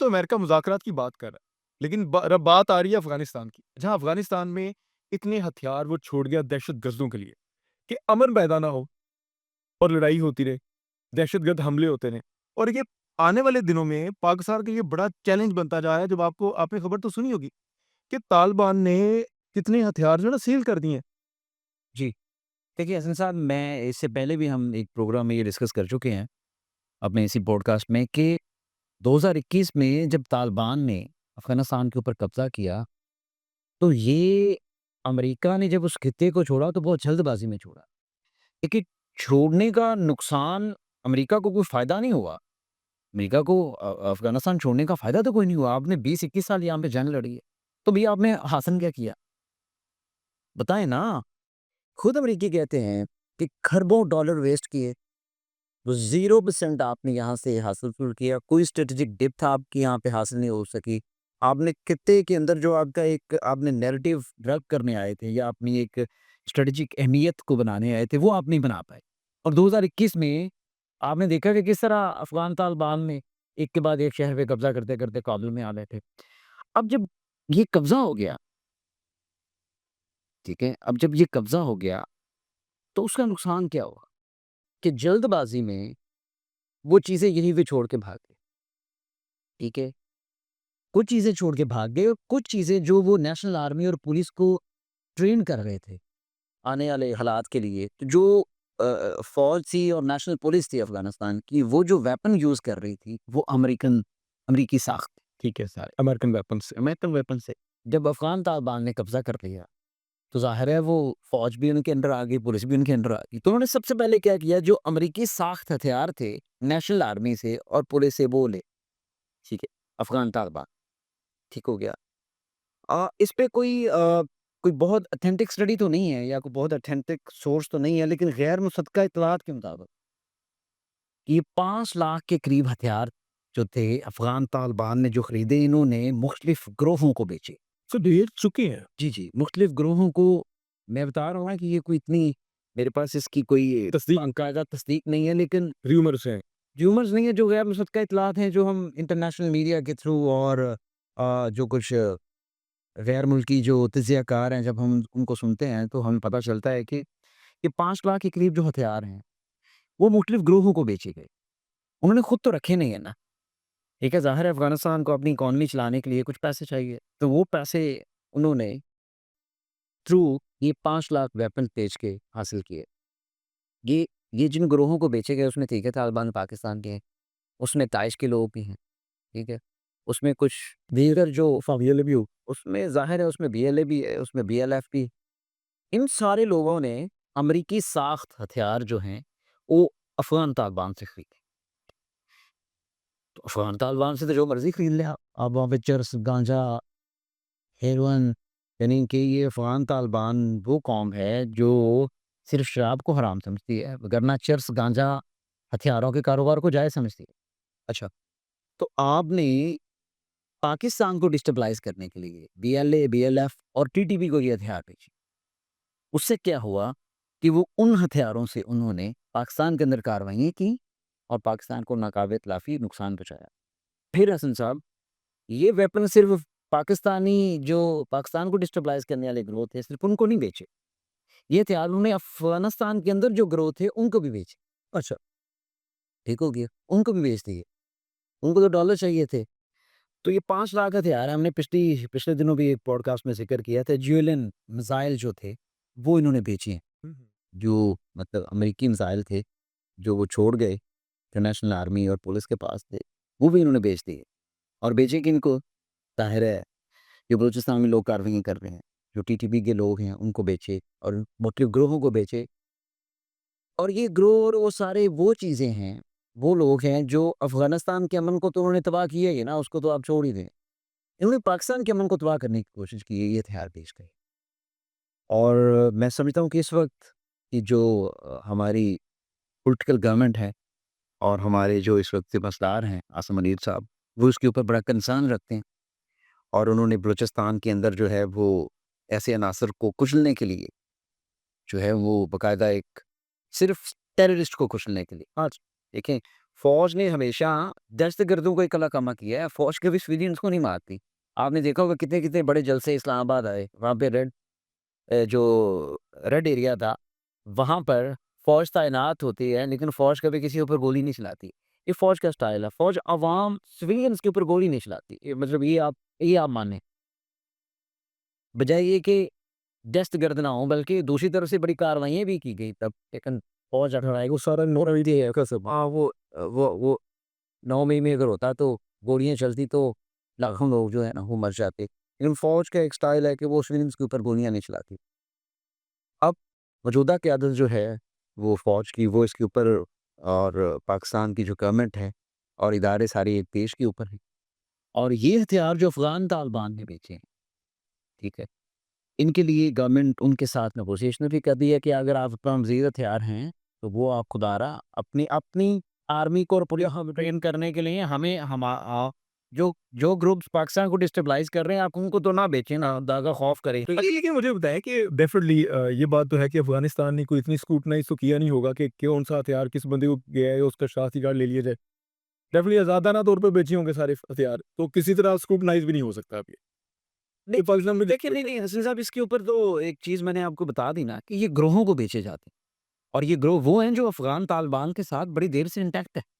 تو امریکہ مذاکرات کی بات کر رہا ہے، لیکن بات آ رہی ہے افغانستان کی، جہاں افغانستان میں اتنے ہتھیار وہ چھوڑ گیا دہشت گردوں کے لیے کہ امن پیدا نہ ہو اور لڑائی ہوتی رہے، دہشت گرد حملے ہوتے رہے، اور یہ آنے والے دنوں میں پاکستان کا یہ بڑا چیلنج بنتا جا رہا ہے۔ جب آپ نے خبر تو سنی ہوگی کہ طالبان نے کتنے ہتھیار جو ہے نا سیل کر دیے ہیں۔ جی دیکھیے حسن صاحب، میں اس سے پہلے بھی ہم ایک پروگرام میں یہ ڈسکس کر چکے ہیں اپنے اسی پوڈ کاسٹ میں کہ 2021 میں جب طالبان نے افغانستان کے اوپر قبضہ کیا تو یہ امریکہ نے جب اس خطے کو چھوڑا تو بہت جلد بازی میں چھوڑا، لیکن چھوڑنے کا نقصان امریکہ کو کوئی فائدہ نہیں ہوا۔ امریکہ کو افغانستان چھوڑنے کا فائدہ تو کوئی نہیں ہوا۔ آپ نے 20-21 سال یہاں پہ جنگ لڑی ہے، تو بھی آپ نے حاصل کیا کیا بتائیں نا۔ خود امریکی کہتے ہیں کہ کھربوں ڈالر ویسٹ کیے، وہ 0% آپ نے یہاں سے حاصل کیا، کوئی اسٹریٹجک ڈپتھ آپ کی یہاں پہ حاصل نہیں ہو سکی۔ آپ نے خطے کے اندر جو آپ کا ایک آپ نے نیریٹو ڈرگ کرنے آئے تھے یا اپنی ایک اسٹریٹجک اہمیت کو بنانے آئے تھے، وہ آپ نہیں بنا پائے۔ اور 2021 میں آپ نے دیکھا کہ کس طرح افغان طالبان نے ایک کے بعد ایک شہر پہ قبضہ کرتے کرتے کابل میں آ گئے تھے۔ اب جب یہ قبضہ ہو گیا، ٹھیک ہے، اب جب یہ قبضہ ہو گیا تو اس کا نقصان کیا ہوا کہ جلد بازی میں وہ چیزیں یہیں پہ چھوڑ کے بھاگ گئے، ٹھیک ہے، کچھ چیزیں چھوڑ کے بھاگ گئے، اور کچھ چیزیں جو وہ نیشنل آرمی اور پولیس کو ٹرین کر رہے تھے آنے والے حالات کے لیے، جو فوج تھی اور نیشنل پولیس تھی افغانستان کی، وہ جو ویپن یوز کر رہی تھی وہ امریکی ساخت تھی، ٹھیک ہے، سارے امریکن ویپن سے جب افغان طالبان نے قبضہ کر لیا تو ظاہر ہے وہ فوج بھی ان کے انڈر آ گئی، پولیس بھی ان کے انڈر آ گئی۔ تو انہوں نے سب سے پہلے کیا کیا، جو امریکی ساخت ہتھیار تھے نیشنل آرمی سے اور پولیس سے وہ لے، ٹھیک ہے، افغان طالبان ٹھیک ہو گیا۔ اس پہ کوئی بہت اتھینٹک اسٹڈی تو نہیں ہے یا کوئی بہت اتھینٹک سورس تو نہیں ہے، لیکن غیر مصدقہ اطلاعات کے مطابق یہ 5 لاکھ کے قریب ہتھیار جو تھے افغان طالبان نے جو خریدے، انہوں نے مختلف گروہوں کو بیچے۔ سو ڈھیر چکے ہیں۔ جی مختلف گروہوں کو، میں بتا رہا ہوں کہ یہ کوئی اتنی میرے پاس اس کی کوئی تصدیق باقاعدہ تصدیق نہیں ہے، لیکن ریومرز ہیں۔ ریومرز نہیں ہے، جو غیر مصدقہ اطلاعات ہیں جو ہم انٹرنیشنل میڈیا کے تھرو اور جو کچھ غیر ملکی جو تجزیہ کار ہیں، جب ہم ان کو سنتے ہیں تو ہمیں پتہ چلتا ہے کہ یہ 5 لاکھ کے قریب جو ہتھیار ہیں وہ مختلف گروہوں کو بیچے گئے۔ انہوں نے خود تو رکھے نہیں ہے نا، ٹھیک ہے، ظاہر ہے افغانستان کو اپنی اکانومی چلانے کے لیے کچھ پیسے چاہیے، تو وہ پیسے انہوں نے تھرو یہ 5 لاکھ ویپن بیچ کے حاصل کیے۔ یہ جن گروہوں کو بیچے گئے اس میں ٹھیک ہے طالبان پاکستان کے ہیں، اس میں داعش کے لوگ بھی ہیں، ٹھیک ہے، اس میں کچھ دیگر جو بھی ہو۔ اس میں ظاہر ہے اس میں BLA بھی ہے، اس میں BLF بھی ہے۔ ان سارے لوگوں نے امریکی ساخت ہتھیار جو ہیں وہ افغان طالبان سے خریدے۔ تو افغان طالبان سے تو جو مرضی خرید لیا آپ وہاں پہ چرس، گانجا، ہیروئن، یعنی کہ یہ افغان طالبان وہ قوم ہے جو صرف شراب کو حرام سمجھتی ہے، وگرنہ چرس، گانجا، ہتھیاروں کے کاروبار کو جائز سمجھتی ہے۔ اچھا، تو آپ نے پاکستان کو ڈسٹربلائز کرنے کے لیے BLA، BLF اور TTP کو یہ ہتھیار بھیجے۔ اس سے کیا ہوا کہ وہ ان ہتھیاروں سے انہوں نے پاکستان کے اندر کارروائیاں کی اور پاکستان کو ناقابل اطلافی نقصان پہنچایا۔ پھر حسن صاحب، یہ ویپن صرف پاکستانی جو پاکستان کو ڈسٹربلائز کرنے والے گروہ تھے صرف ان کو نہیں بیچے، یہ ہتھیار انہوں نے افغانستان کے اندر جو گروہ تھے ان کو بھی بیچے۔ اچھا، ٹھیک ہو گیا، ان کو بھی بیچ دیے، ان کو تو ڈالر چاہیے تھے۔ تو یہ 5 لاکھ ہتھیار ہم نے پچھلے دنوں بھی ایک پوڈ کاسٹ میں ذکر کیا تھا، جیولن میزائل جو تھے وہ انہوں نے بیچے ہیں، جو مطلب امریکی میزائل تھے جو وہ چھوڑ گئے انٹرنیشنل آرمی اور پولیس کے پاس تھے، وہ بھی انہوں نے بیچ دیے۔ اور بیچے کہ ان کو ظاہر ہے جو بلوچستان میں لوگ کاروائیاں کر رہے ہیں، جو TTP کے لوگ ہیں ان کو بیچے اور مختلف گروہوں کو بیچے۔ اور یہ گروہ اور وہ سارے وہ چیزیں ہیں، وہ لوگ ہیں جو افغانستان کے امن کو تو انہوں نے تباہ کیا ہی نا، اس کو تو آپ چھوڑ ہی دیں، انہوں نے پاکستان کے امن کو تباہ کرنے کی کوشش کی ہے، یہ ہتھیار بیچ گئے۔ اور میں سمجھتا ہوں کہ اس وقت کی جو ہماری پولیٹیکل گورنمنٹ ہے اور ہمارے جو اس وقت سپاسدار ہیں عاصم منیر صاحب، وہ اس کے اوپر بڑا کنسرن رکھتے ہیں، اور انہوں نے بلوچستان کے اندر جو ہے وہ ایسے عناصر کو کچلنے کے لیے جو ہے وہ باقاعدہ ایک صرف ٹیررسٹ کو کچلنے کے لیے، ہاں دیکھیں فوج نے ہمیشہ دہشت گردوں کو ایک کما کیا ہے، فوج کبھی سویلینز کو نہیں مارتی۔ آپ نے دیکھا ہوگا کتنے بڑے جلسے اسلام آباد آئے، وہاں پہ جو ریڈ ایریا تھا وہاں پر فوج تعینات ہوتی ہے، لیکن فوج کبھی کسی اوپر گولی نہیں چلاتی۔ یہ فوج کا سٹائل ہے، فوج عوام سویلینز کے اوپر گولی نہیں چلاتی، مطلب یہ آپ مانیں، بجائے یہ کہ دہشت گرد نہ ہوں بلکہ دوسری طرف سے بڑی کاروائیاں بھی کی گئی تب، لیکن فوج وہ سارا نورویدی ہے قسم۔ ہاں وہ 9 مئی میں اگر ہوتا تو گولیاں چلتی تو لاکھوں لوگ جو ہے نا وہ مر جاتے، لیکن فوج کا ایک سٹائل ہے کہ وہ سویلینز کے اوپر گولیاں نہیں چلاتی۔ اب موجودہ قیادت جو ہے وہ فوج کی، وہ اس کے اوپر، اور پاکستان کی جو گورنمنٹ ہے اور ادارے سارے ایک دیش کے اوپر ہیں، اور یہ ہتھیار جو افغان طالبان نے بیچے ہیں، ٹھیک ہے، ان کے لیے گورنمنٹ ان کے ساتھ نیگوشیشن بھی کر دی ہے کہ اگر آپ اپنا مزید ہتھیار ہیں تو وہ آپ خدا رہا اپنی آرمی کو اور پولیس کو ٹرین کرنے کے لیے ہمیں جو گروپس پاکستان کو ڈسٹیبلائز کر رہے ہیں آپ ان کو تو نہ بیچیں، نہ داغا خوف کریں۔ لیکن مجھے بتائیں کہ ڈیفینیٹلی یہ بات تو ہے کہ افغانستان نے کوئی اتنی اسکروٹنائز تو کیا نہیں ہوگا کہ کون سا ہتھیار کس بندے کو گیا ہے اس کا شناختی کارڈ لے لیا جائے۔ ڈیفینیٹلی آزادانہ طور پہ بیچے ہوں گے سارے ہتھیار، تو کسی طرح اسکروٹنائز بھی نہیں ہو سکتا اب یہ پاکستان میں دیکھیں نہیں حسین صاحب، اس کے اوپر تو ایک چیز میں نے آپ کو بتا دی نا کہ یہ گروہوں کو بیچے جاتے ہیں، اور یہ گروہ وہ ہیں جو افغان طالبان کے ساتھ بڑی دیر سے انٹیکٹ ہے۔